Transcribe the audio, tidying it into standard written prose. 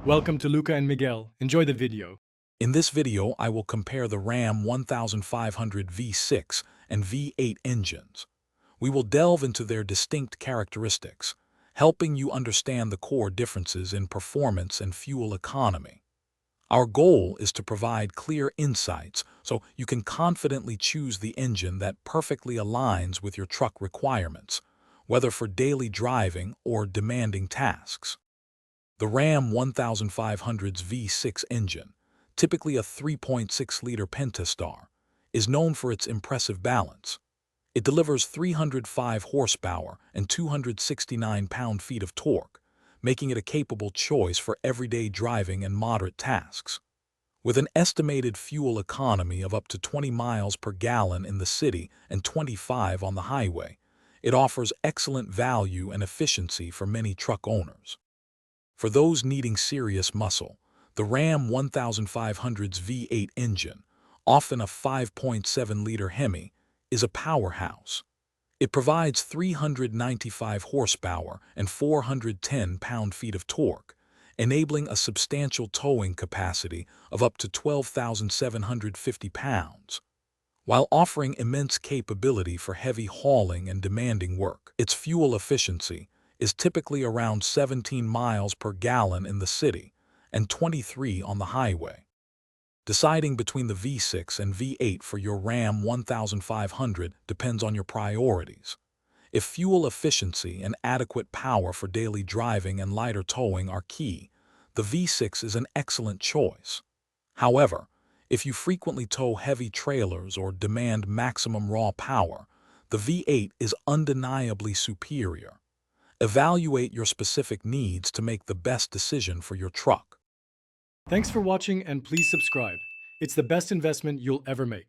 Welcome to Luca and Miguel. Enjoy the video. In this video, I will compare the Ram 1500 V6 and V8 engines. We will delve into their distinct characteristics, helping you understand the core differences in performance and fuel economy. Our goal is to provide clear insights so you can confidently choose the engine that perfectly aligns with your truck requirements, whether for daily driving or demanding tasks. The Ram 1500's V6 engine, typically a 3.6-liter Pentastar, is known for its impressive balance. It delivers 305 horsepower and 269 pound-feet of torque, making it a capable choice for everyday driving and moderate tasks. With an estimated fuel economy of up to 20 miles per gallon in the city and 25 on the highway, it offers excellent value and efficiency for many truck owners. For those needing serious muscle, the Ram 1500's V8 engine, often a 5.7-liter Hemi, is a powerhouse. It provides 395 horsepower and 410 pound-feet of torque, enabling a substantial towing capacity of up to 12,750 pounds. While offering immense capability for heavy hauling and demanding work, its fuel efficiency is typically around 17 miles per gallon in the city and 23 on the highway. Deciding between the V6 and V8 for your Ram 1500 depends on your priorities. If fuel efficiency and adequate power for daily driving and lighter towing are key, the V6 is an excellent choice. However, if you frequently tow heavy trailers or demand maximum raw power, the V8 is undeniably superior. Evaluate your specific needs to make the best decision for your truck. Thanks for watching and please subscribe. It's the best investment you'll ever make.